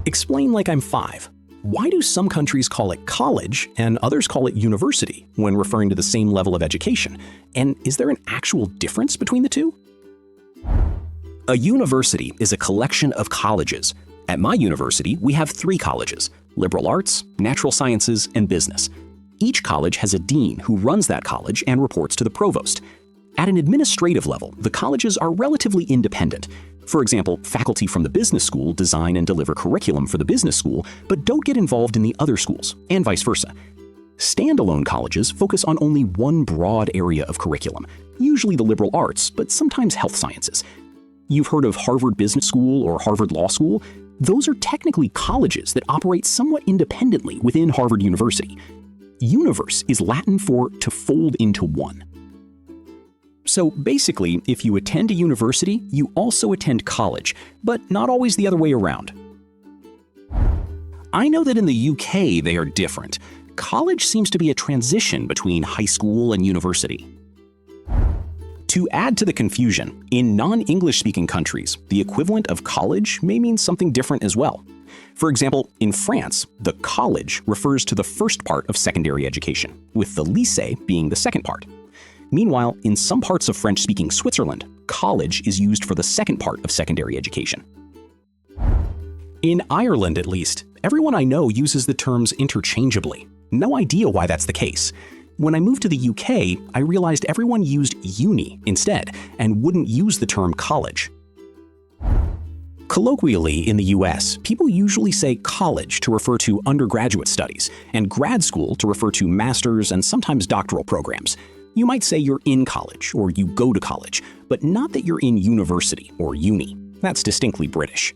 Explain like I'm 5. Why do some countries call it college and others call it university when referring to the same level of education? And is there an actual difference between the two? A university is a collection of colleges. At my university, we have 3 colleges: liberal arts, natural sciences, and business. Each college has a dean who runs that college and reports to the provost. At an administrative level, the colleges are relatively independent. For example, faculty from the business school design and deliver curriculum for the business school, but don't get involved in the other schools, and vice versa. Standalone colleges focus on only one broad area of curriculum, usually the liberal arts, but sometimes health sciences. You've heard of Harvard Business School or Harvard Law School? Those are technically colleges that operate somewhat independently within Harvard University. Universe is Latin for to fold into one. So basically, if you attend a university, you also attend college, but not always the other way around. I know that in the UK they are different. College seems to be a transition between high school and university. To add to the confusion, in non-English speaking countries, the equivalent of college may mean something different as well. For example, in France, the college refers to the first part of secondary education, with the lycée being the second part. Meanwhile, in some parts of French-speaking Switzerland, college is used for the second part of secondary education. In Ireland, at least, everyone I know uses the terms interchangeably. No idea why that's the case. When I moved to the UK, I realized everyone used uni instead and wouldn't use the term college. Colloquially, in the US, people usually say college to refer to undergraduate studies and grad school to refer to master's and sometimes doctoral programs. You might say you're in college or you go to college, but not that you're in university or uni. That's distinctly British.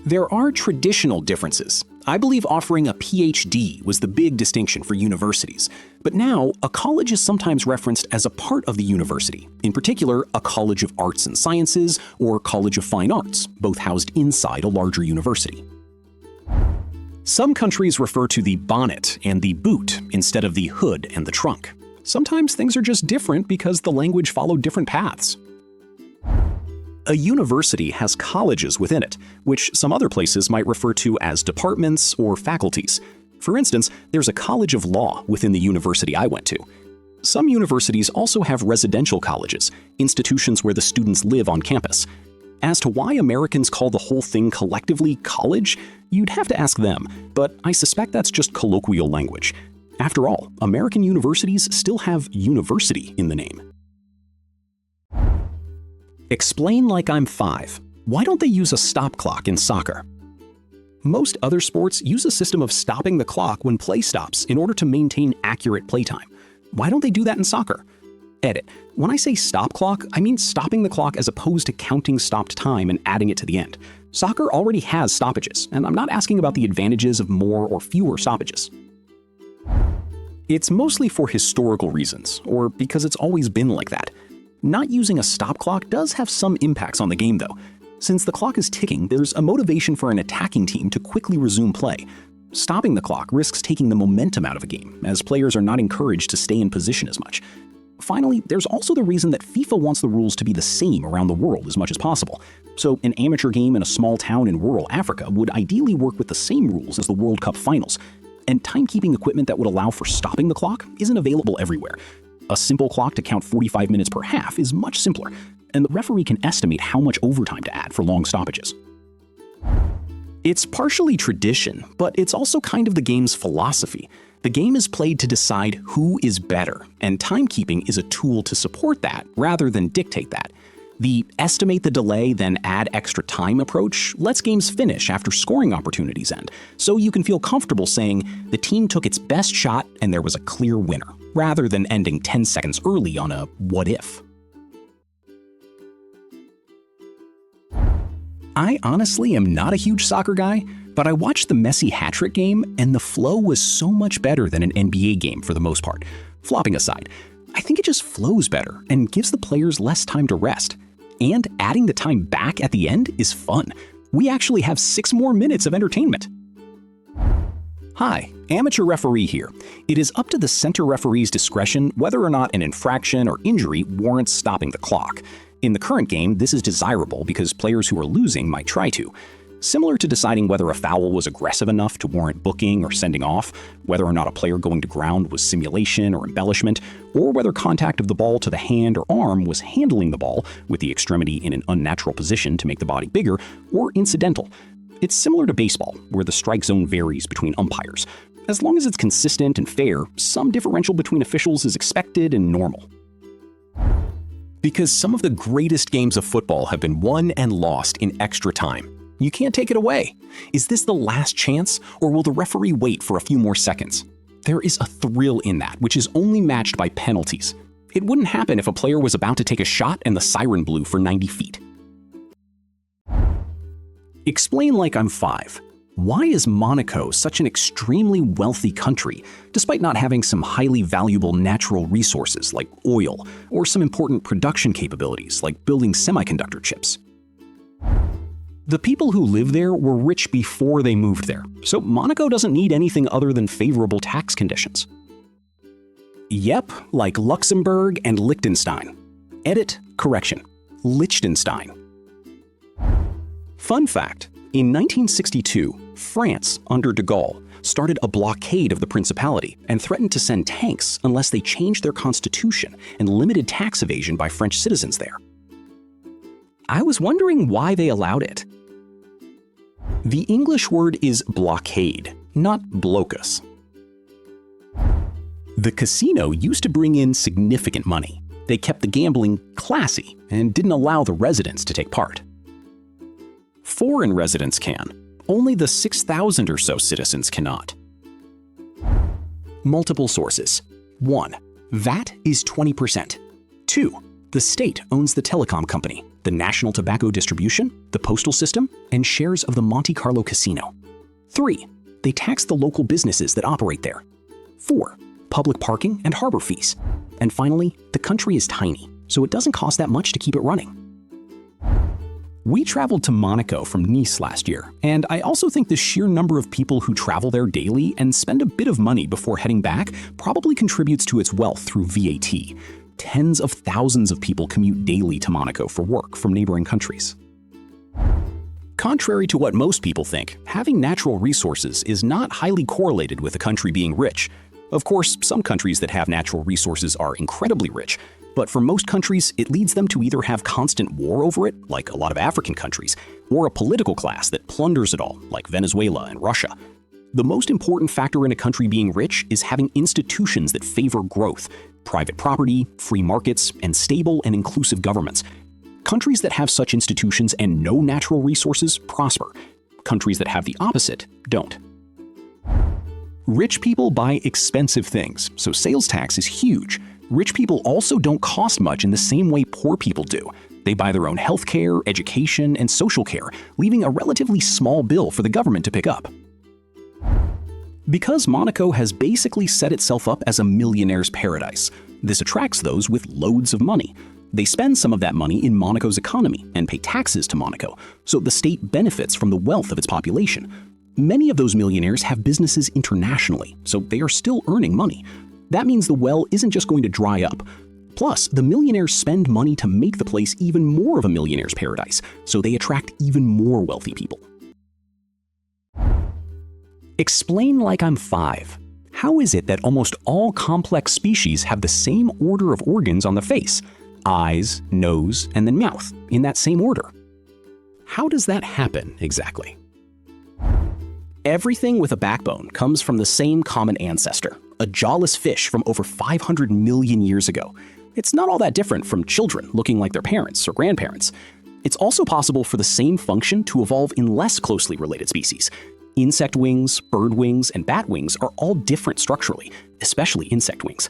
There are traditional differences. I believe offering a PhD was the big distinction for universities. But now, a college is sometimes referenced as a part of the university, in particular, a College of Arts and Sciences or College of Fine Arts, both housed inside a larger university. Some countries refer to the bonnet and the boot instead of the hood and the trunk. Sometimes things are just different because the language followed different paths. A university has colleges within it, which some other places might refer to as departments or faculties. For instance, there's a College of Law within the university I went to. Some universities also have residential colleges, institutions where the students live on campus. As to why Americans call the whole thing collectively college, you'd have to ask them, but I suspect that's just colloquial language. After all, American universities still have university in the name. Explain like I'm 5. Why don't they use a stop clock in soccer? Most other sports use a system of stopping the clock when play stops in order to maintain accurate playtime. Why don't they do that in soccer? Edit. When I say stop clock, I mean stopping the clock as opposed to counting stopped time and adding it to the end. Soccer already has stoppages, and I'm not asking about the advantages of more or fewer stoppages. It's mostly for historical reasons, or because it's always been like that. Not using a stop clock does have some impacts on the game though. Since the clock is ticking, there's a motivation for an attacking team to quickly resume play. Stopping the clock risks taking the momentum out of a game, as players are not encouraged to stay in position as much. Finally, there's also the reason that FIFA wants the rules to be the same around the world as much as possible. So an amateur game in a small town in rural Africa would ideally work with the same rules as the World Cup finals. And timekeeping equipment that would allow for stopping the clock isn't available everywhere. A simple clock to count 45 minutes per half is much simpler, and the referee can estimate how much overtime to add for long stoppages. It's partially tradition, but it's also kind of the game's philosophy. The game is played to decide who is better, and timekeeping is a tool to support that rather than dictate that. The estimate the delay, then add extra time approach lets games finish after scoring opportunities end, so you can feel comfortable saying the team took its best shot and there was a clear winner, rather than ending 10 seconds early on a what if. I honestly am not a huge soccer guy, but I watched the Messi hat-trick game and the flow was so much better than an NBA game for the most part. Flopping aside, I think it just flows better and gives the players less time to rest. And adding the time back at the end is fun. We actually have 6 more minutes of entertainment. Hi, amateur referee here. It is up to the center referee's discretion whether or not an infraction or injury warrants stopping the clock. In the current game, this is desirable because players who are losing might try to. Similar to deciding whether a foul was aggressive enough to warrant booking or sending off, whether or not a player going to ground was simulation or embellishment, or whether contact of the ball to the hand or arm was handling the ball with the extremity in an unnatural position to make the body bigger, or incidental. It's similar to baseball, where the strike zone varies between umpires. As long as it's consistent and fair, some differential between officials is expected and normal. Because some of the greatest games of football have been won and lost in extra time. You can't take it away. Is this the last chance, or will the referee wait for a few more seconds? There is a thrill in that, which is only matched by penalties. It wouldn't happen if a player was about to take a shot and the siren blew for 90 feet. Explain like I'm 5. Why is Monaco such an extremely wealthy country, despite not having some highly valuable natural resources like oil, or some important production capabilities like building semiconductor chips? The people who live there were rich before they moved there, so Monaco doesn't need anything other than favorable tax conditions. Yep, like Luxembourg and Liechtenstein. Edit, correction, Liechtenstein. Fun fact, in 1962, France, under de Gaulle, started a blockade of the Principality and threatened to send tanks unless they changed their constitution and limited tax evasion by French citizens there. I was wondering why they allowed it. The English word is blockade, not blocus. The casino used to bring in significant money. They kept the gambling classy and didn't allow the residents to take part. Foreign residents can. Only the 6,000 or so citizens cannot. Multiple sources. 1. VAT is 20%. 2. The state owns the telecom company, the national tobacco distribution, the postal system, and shares of the Monte Carlo casino. 3. They tax the local businesses that operate there. 4. Public parking and harbor fees. And finally, the country is tiny, so it doesn't cost that much to keep it running. We traveled to Monaco from Nice last year, and I also think the sheer number of people who travel there daily and spend a bit of money before heading back probably contributes to its wealth through VAT. Tens of thousands of people commute daily to Monaco for work from neighboring countries. Contrary to what most people think, having natural resources is not highly correlated with a country being rich. Of course, some countries that have natural resources are incredibly rich, but for most countries, it leads them to either have constant war over it, like a lot of African countries, or a political class that plunders it all, like Venezuela and Russia. The most important factor in a country being rich is having institutions that favor growth, private property, free markets, and stable and inclusive governments. Countries that have such institutions and no natural resources prosper. Countries that have the opposite don't. Rich people buy expensive things, so sales tax is huge. Rich people also don't cost much in the same way poor people do. They buy their own healthcare, education, and social care, leaving a relatively small bill for the government to pick up. Because Monaco has basically set itself up as a millionaire's paradise, this attracts those with loads of money. They spend some of that money in Monaco's economy and pay taxes to Monaco, so the state benefits from the wealth of its population. Many of those millionaires have businesses internationally, so they are still earning money. That means the well isn't just going to dry up. Plus, the millionaires spend money to make the place even more of a millionaire's paradise, so they attract even more wealthy people. Explain like I'm 5. How is it that almost all complex species have the same order of organs on the face? Eyes, nose, and then mouth, in that same order. How does that happen exactly? Everything with a backbone comes from the same common ancestor, a jawless fish from over 500 million years ago. It's not all that different from children looking like their parents or grandparents. It's also possible for the same function to evolve in less closely related species. Insect wings, bird wings, and bat wings are all different structurally, especially insect wings.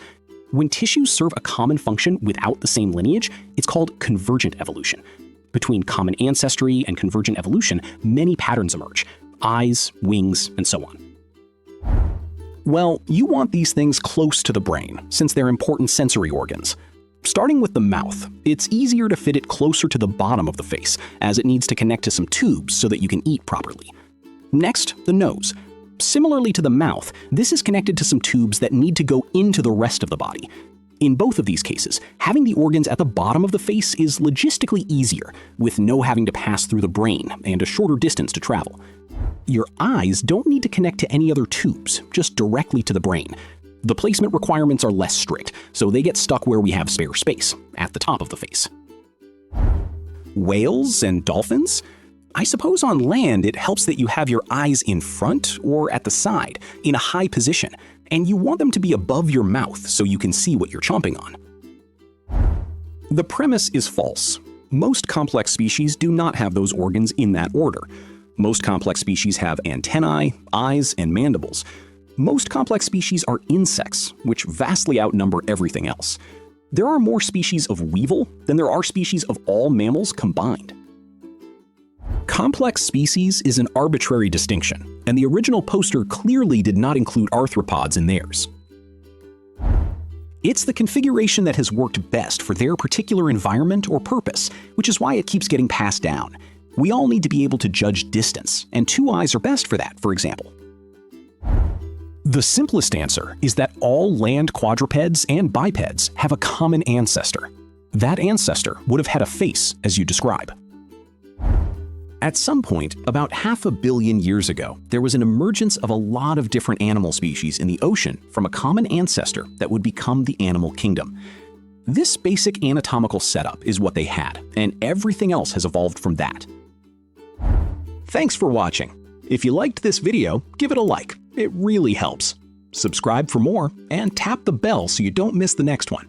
When tissues serve a common function without the same lineage, it's called convergent evolution. Between common ancestry and convergent evolution, many patterns emerge: eyes, wings, and so on. Well, you want these things close to the brain, since they're important sensory organs. Starting with the mouth, it's easier to fit it closer to the bottom of the face, as it needs to connect to some tubes so that you can eat properly. Next, the nose. Similarly to the mouth, this is connected to some tubes that need to go into the rest of the body. In both of these cases, having the organs at the bottom of the face is logistically easier, with no having to pass through the brain and a shorter distance to travel. Your eyes don't need to connect to any other tubes, just directly to the brain. The placement requirements are less strict, so they get stuck where we have spare space, at the top of the face. Whales and dolphins? I suppose on land it helps that you have your eyes in front or at the side, in a high position, and you want them to be above your mouth so you can see what you're chomping on. The premise is false. Most complex species do not have those organs in that order. Most complex species have antennae, eyes, and mandibles. Most complex species are insects, which vastly outnumber everything else. There are more species of weevil than there are species of all mammals combined. Complex species is an arbitrary distinction, and the original poster clearly did not include arthropods in theirs. It's the configuration that has worked best for their particular environment or purpose, which is why it keeps getting passed down. We all need to be able to judge distance, and 2 eyes are best for that, for example. The simplest answer is that all land quadrupeds and bipeds have a common ancestor. That ancestor would have had a face as you describe. At some point, about 500 million years ago, there was an emergence of a lot of different animal species in the ocean from a common ancestor that would become the animal kingdom. This basic anatomical setup is what they had, and everything else has evolved from that. Thanks for watching. If you liked this video, give it a like. It really helps. Subscribe for more, and tap the bell so you don't miss the next one.